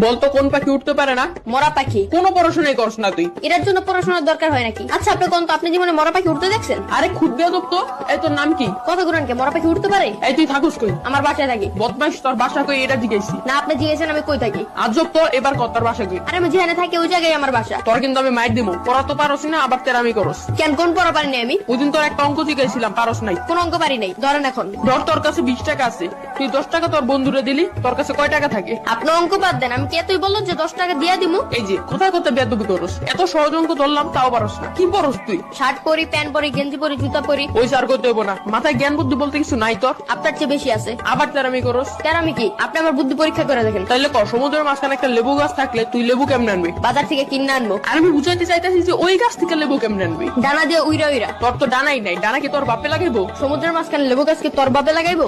বলতো কোন পাখি উঠতে পারে না? মরা পাখি। কোনো পড়াশোনাই করছ না তুই। এটার জন্য পড়াশোনার দরকার হয় নাকি? আচ্ছা আপনি কোন তো, আপনি জীবনে মরা পাখি উঠতে দেখছেন? আরে খুব বেয়াদব তো। এই তোর নাম কি? কত গুরানকে মরা পাখি উঠতে পারে? এই তুই থাকুস কই? আমার বাসায় থাকি। বদমাইশ, তোর বাসা কই এটা জিজ্ঞাসি। না আপনি জিজ্ঞেসেন আমি কই থাকি। আজব তো, এবার কত তোর বাসা কই? আরে আমি যেখানে থাকি ওই জায়গায় আমার বাসা। তোর কিন্তু আমি মাইর দিমু। পড়া তো পারস না, আবার তেরামি করস। কেন কোন পড়া পারি নাই আমি? ওই দিন তোর একটা অঙ্ক জিজ্ঞাসিলাম, পারস নাই। কোন অঙ্ক পারি নাই? ধরেন এখন ধর তোর কাছে 20 টাকা আছে, তুই 10 টাকা তোর বন্ধুরে দিলি, তোর কাছে কয় টাকা থাকে? আপনি অঙ্ক বাদ দেন, আমি কে তুই বললো যে 10 টাকা দিয়া দিমু? এই যে কোথায় কোথায় বেয়াদবি করস, এত সহজ অঙ্ক ধরলাম তাও পারস না। কি পড়স তুই? শার্ট পরি, প্যান্ট পরি, গেঞ্জি পরি, জুতা পরি। ওই স্যার করতে হইব না, মাথায় জ্ঞান বুদ্ধি বলতে কিছু নাই তোর। আপনার চেয়ে বেশি আছে। আবার তেরামি করস। তার আমি কি? আপনি আমার বুদ্ধি পরীক্ষা করে দেখেন। তাইলে ক, সমুদ্রের মাঝখানে একটা লেবু গাছ থাকলে তুই লেবু কেমনে আনবি? বাজার থেকে কিনে আনবো। আর আমি বুঝাইতে চাইতেছি যে ওই গাছ থেকে লেবু কেমনে আনবি। ডানা দিয়ে উইরা উইরা। তোর তো ডানাই নাই, ডানা কি তোর বাপে লাগাইবো? সমুদ্রের মাঝখানে লেবু গাছকে তোর বাপে লাগাইবো?